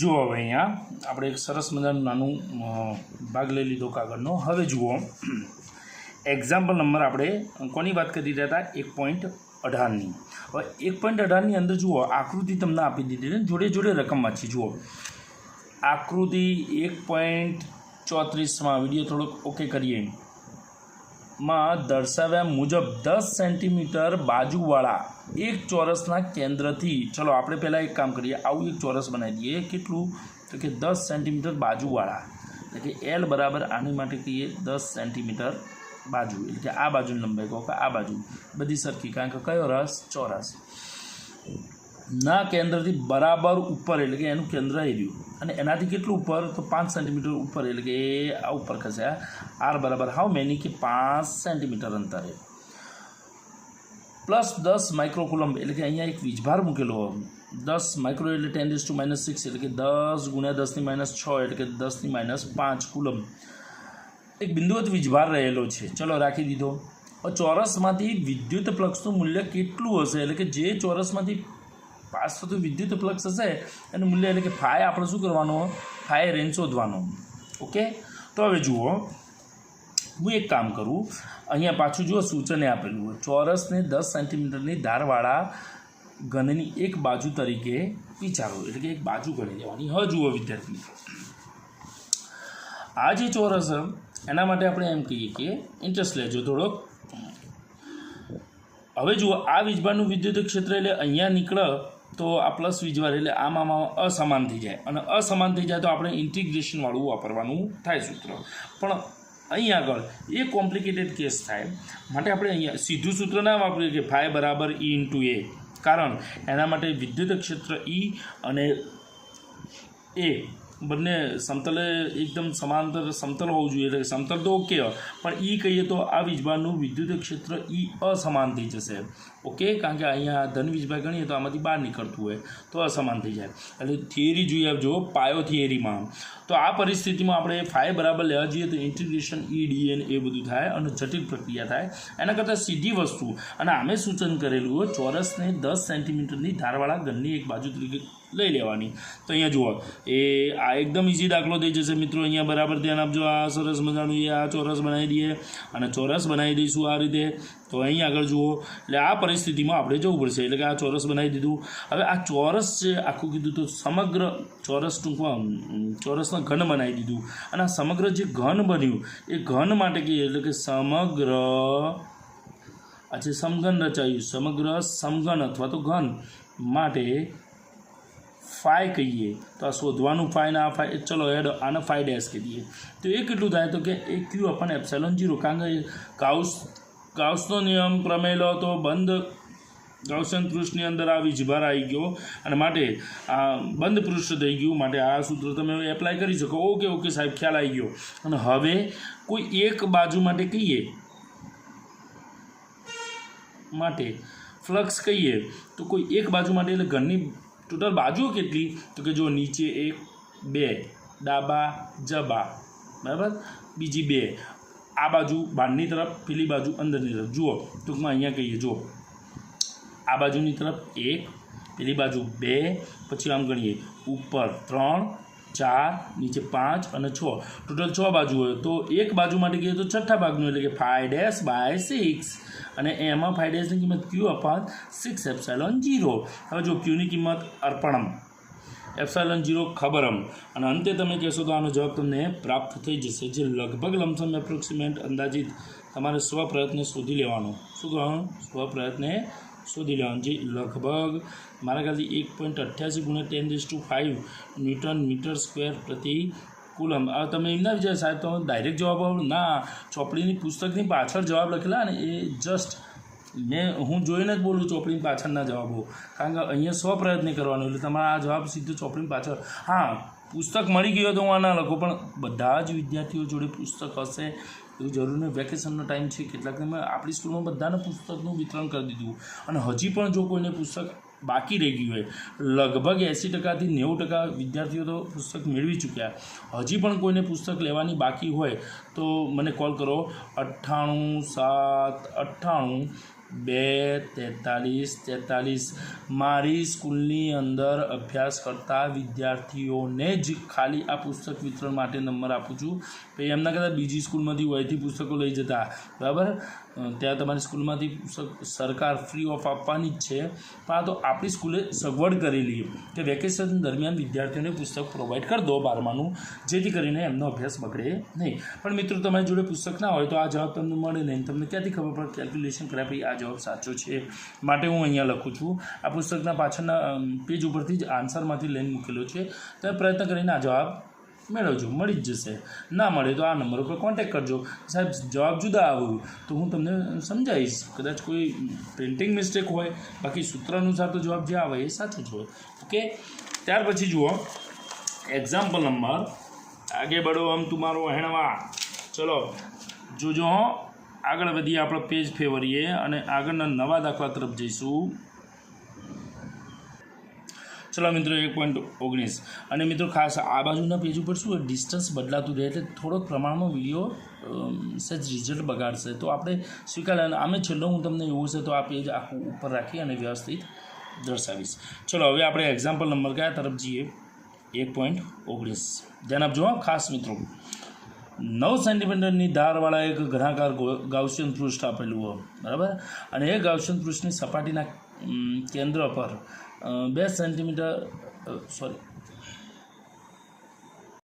જુઓ હવે અહીંયા આપણે એક સરસ મજાનું નાનું ભાગ લઈ લીધો કાગળનો. હવે જુઓ એક્ઝામ્પલ નંબર આપણે કોની વાત કરી રહ્યા હતા 1.18ની. હવે 1.18ની અંદર જુઓ આકૃતિ તમને આપી દીધી છે, જોડે જોડે રકમ વાંચી. જુઓ આકૃતિ 1.34માં વિડીયો થોડોક ઓકે કરીએ માં દર્શાવ્યા મુજબ 10 સેન્ટીમીટર બાજુવાળા એક ચોરસના કેન્દ્રથી, ચલો આપણે પહેલાં એક કામ કરીએ, આવું એક ચોરસ બનાવી દઈએ. કેટલું? તો કે 10 સેન્ટીમીટર બાજુવાળા, એટલે કે એલ બરાબર આની માટે કહીએ 10 સેન્ટીમીટર બાજુ, એટલે કે આ બાજુની લંબાઈ કહો કે આ બાજુ બધી સરખી, કારણ કે કયો રસ? ચોરસ. ના કેન્દ્રથી બરાબર ઉપર, એટલે કે એનું કેન્દ્ર એ રહ્યું, અને એનાથી કેટલું ઉપર? તો 5 સેન્ટીમીટર ઉપર, એટલે કે આ ઉપર ખસે. આર બરાબર હાઉ મેની? કે 5 સેન્ટીમીટર અંતરે પ્લસ 10 માઇક્રોકુલમ્બ, એટલે કે અહીંયા એક વીજભાર મૂકેલો 10 માઇક્રો એટલે 10⁻⁶, એટલે કે 10 × 10⁻⁶, એટલે કે 10⁻5 કુલમ્બ એક બિંદુવત વીજભાર રહેલો છે. ચલો રાખી દીધો. ચોરસમાંથી વિદ્યુત ફ્લક્સનું મૂલ્ય કેટલું હશે? એટલે કે જે ચોરસમાંથી પાસ થતું વિદ્યુત ફ્લક્સ હશે એનું મૂલ્ય, એટલે કે ફાઈ આપણે શું કરવાનો? ફાઈ રેન્જ શોધવાનો. ઓકે, તો હવે જુઓ હું એક કામ કરું, અહીંયા પાછું જુઓ સૂચને આપેલું હોય ચોરસને 10 સેન્ટીમીટરની ધારવાળા ઘનની એક બાજુ તરીકે વિચારો, એટલે કે એક બાજુ ગણી લેવાની. હવે જુઓ વિદ્યાર્થી, આ જે ચોરસ એના માટે આપણે એમ કહીએ કે ઇન્ટરેસ્ટ લેજો થોડોક. હવે જુઓ આ વીજભારનું વિદ્યુત ક્ષેત્ર એટલે અહીંયા નીકળે તો આ પ્લસ વીજભાર એટલે આમાં અસમાન થઈ જાય, અને અસમાન થઈ જાય તો આપણે ઇન્ટિગ્રેશનવાળું વાપરવાનું થાય સૂત્ર. પણ અહીં આગળ એ કોમ્પ્લિકેટેડ કેસ થાય માટે આપણે અહીંયા સીધું સૂત્ર ના વાપરીએ કે ફાઈ બરાબર E × A, કારણ એના માટે વિદ્યુત ક્ષેત્ર E અને A બંને સમતલે એકદમ સમાંતર સમતલ હોવું જોઈએ, એટલે સમતલ તો ઓકે, પણ E કહીએ તો આ વીજભારનું વિદ્યુત ક્ષેત્ર E અસમાન થઈ જશે. ઓકે, કારણ કે અહીંયા ધન વીજભાર ગણીએ તો આમાંથી બહાર નીકળતું હોય તો અસમાન થઈ જાય. એટલે થિયરી જોઈએ જો પાયો થિયરીમાં, તો આ પરિસ્થિતિમાં આપણે ફાઈ બરાબર લેવા જઈએ તો ઇન્ટિગ્રેશન EdN એ બધું થાય અને જટિલ પ્રક્રિયા થાય. એના કરતાં સીધી વસ્તુ, અને આમે સૂચન કરેલું હોય ચોરસને 10 સેન્ટીમીટરની ધારવાળા ઘનની એક બાજુ તરીકે લઈ લેવાની. તો અહીંયા જુઓ એ આ એકદમ ઇઝી દાખલો થઈ જશે મિત્રો. અહીંયા બરાબર ધ્યાન આપજો. આ સરસ મજાનું આ ચોરસ બનાવી દઈએ અને ચોરસ બનાવી દઈશું આ રીતે. તો અહીં આગળ જુઓ, એટલે આ પરિસ્થિતિમાં આપણે જવું પડશે, એટલે કે આ ચોરસ બનાવી દીધું. હવે આ ચોરસ છે આખું કીધું તો સમગ્ર ચોરસ ટૂંકમાં ચોરસના ઘન બનાવી દીધું, અને આ સમગ્ર જે ઘન બન્યું એ ઘન માટે કહીએ, એટલે કે સમગ્ર આજે સમઘન રચાયું, સમગ્ર સમઘન અથવા તો ઘન માટે ફાઈ કહીએ તો આ શોધવાનું ફાઈ ને આ ફાઈ, ચલો એડ આને ફાઈ ડેશ કહી દઈએ તો એ કેટલું થાય? તો કે એ Q/ε0, કારણ કે ગાઉસનો નિયમ પ્રમેય લો તો બંધ ગાઉસિયન પૃષ્ઠની અંદર આ વીજભાર આવી ગયો, અને માટે આ બંધ પૃષ્ઠ થઈ ગયું, માટે આ સૂત્ર તમે એપ્લાય કરી શકો. ઓકે સાહેબ, ખ્યાલ આવી ગયો. અને હવે કોઈ એક બાજુ માટે કહીએ, માટે ફ્લક્સ કહીએ તો કોઈ એક બાજુ માટે, એટલે ઘરની ટોટલ બાજુઓ કેટલી? તો કે જો નીચે 1 2 ડાબા જબા, બરાબર, બીજી 2 આ બાજુ બહારની તરફ, પેલી બાજુ અંદરની તરફ. જુઓ ટૂંકમાં અહીંયા કહીએ, જો આ બાજુની તરફ 1, પેલી બાજુ 2, પછી આમ ગણીએ ઉપર 3 4 નીચે 5 અને 6, ટોટલ 6 બાજુ હોય. તો એક બાજુ માટે કહીએ તો છઠ્ઠા ભાગનું, એટલે કે 5/6, અને એમાં 5' કિંમત Q/6ε0. હવે જો Qની કિંમત અર્પણમ, ε0 ખબરમ, અને અંતે તમે કહેશો તો આનો જવાબ તમને પ્રાપ્ત થઈ જશે, જે લગભગ લમસમ એપ્રોક્સિમેટ અંદાજિત તમારે સ્વપ્રયત્ને શોધી લેવાનો. શું કહેવાનું? સ્વપ્રયત્ને શોધી લેવાનું, જે લગભગ મારા ખ્યાલથી 1.88 × 10⁵ ન્યૂટન મીટર સ્ક્વેર પ્રતિ કુલમ. હવે તમે એમ ના વિચાર સાહેબ તમે ડાયરેક્ટ જવાબ આવો, ના, ચોપડીની પુસ્તકની પાછળ જવાબ લખેલા ને એ જસ્ટ હું જોઈને જ બોલું ચોપડીની પાછળના જવાબો, કારણ કે અહીંયા સ્વપ્રયત્ન કરવાનો, એટલે તમારા આ જવાબ સીધો ચોપડીની પાછળ. હા, પુસ્તક મળી ગયો તો હું આ ના લખું, પણ બધા જ વિદ્યાર્થીઓ જોડે પુસ્તક હશે એવું જરૂર નહીં. વેકેશનનો ટાઈમ છે, કેટલાક આપણી સ્કૂલમાં બધાને પુસ્તકનું વિતરણ કરી દીધું, અને હજી પણ જો કોઈને પુસ્તક બાકી રહી ગયું હોય, લગભગ 80% થી 90% વિદ્યાર્થીઓ તો પુસ્તક મેળવી ચૂક્યા, હજી પણ કોઈને પુસ્તક લેવાની બાકી હોય તો મને કોલ કરો 98 7 98 43 મારી સ્કૂલની અંદર અભ્યાસ કરતા વિદ્યાર્થીઓને જ ખાલી આ પુસ્તક વિતરણ માટે નંબર આપું છું. પછી એમના કરતાં બીજી સ્કૂલમાંથી હોયથી પુસ્તકો લઈ જતા, બરાબર. ત્યાં તમારી સ્કૂલમાંથી પુસ્તક સરકાર ફ્રી ઓફ આપવાની જ છે, પણ આ તો આપણી સ્કૂલે સગવડ કરેલી કે વેકેશન દરમિયાન વિદ્યાર્થીઓને પુસ્તક પ્રોવાઈડ કરી દો 12માનું, જેથી કરીને એમનો અભ્યાસ બગડે નહીં. પણ મિત્રો તમારી જોડે પુસ્તક ના હોય તો આ જવાબ તમને મળે નહીં. તમને ક્યાંથી ખબર પડે કેલ્ક્યુલેશન કર્યા પછી આ જવાબ સાચો છે? માટે હું અહીંયા લખું છું. આ પુસ્તકના પાછળના પેજ ઉપરથી જ આન્સરમાંથી લઈને મૂકેલો છે. તમે પ્રયત્ન કરીને આ જવાબ મેળવજો, મળી જ જશે. ના મળે તો આ નંબર ઉપર કોન્ટેક્ટ કરજો. સાહેબ જવાબ જુદા આવ્યું તો હું તમને સમજાવીશ, કદાચ કોઈ પ્રિન્ટિંગ મિસ્ટેક હોય, બાકી સૂત્ર અનુસાર તો જવાબ જે આવે એ સાચું જ હોય. ઓકે, ત્યાર પછી જુઓ એક્ઝામ્પલ નંબર, આગે બઢો હમ તુમારો હેણવા. ચલો જોજો હો, આગળ વધીએ, આપણે પેજ ફેરવીએ અને આગળના નવા દાખલા તરફ જઈશું. ચલો મિત્રો 1.19. અને મિત્રો ખાસ આ બાજુના પેજ ઉપર શું ડિસ્ટન્સ બદલાતું રહે એટલે થોડોક પ્રમાણમાં વિડીયો સહેજ રિઝલ્ટ બગાડશે, તો આપણે સ્વીકાર. આમે છેલ્લો હું તમને એવું છે તો આ પેજ આખું ઉપર રાખી અને વ્યવસ્થિત દર્શાવીશ. ચલો હવે આપણે એક્ઝામ્પલ નંબર કયા તરફ જઈએ? 1.19. ધ્યાન આપજો ખાસ મિત્રો. 9 સેન્ટીમીટરની ધારવાળા એક ઘનાકાર ગાઉસિયન પૃષ્ઠ આપેલું હોય, બરાબર. અને એ ગાઉસિયન પૃષ્ઠની સપાટીના કેન્દ્ર પર 2 સેન્ટીમીટર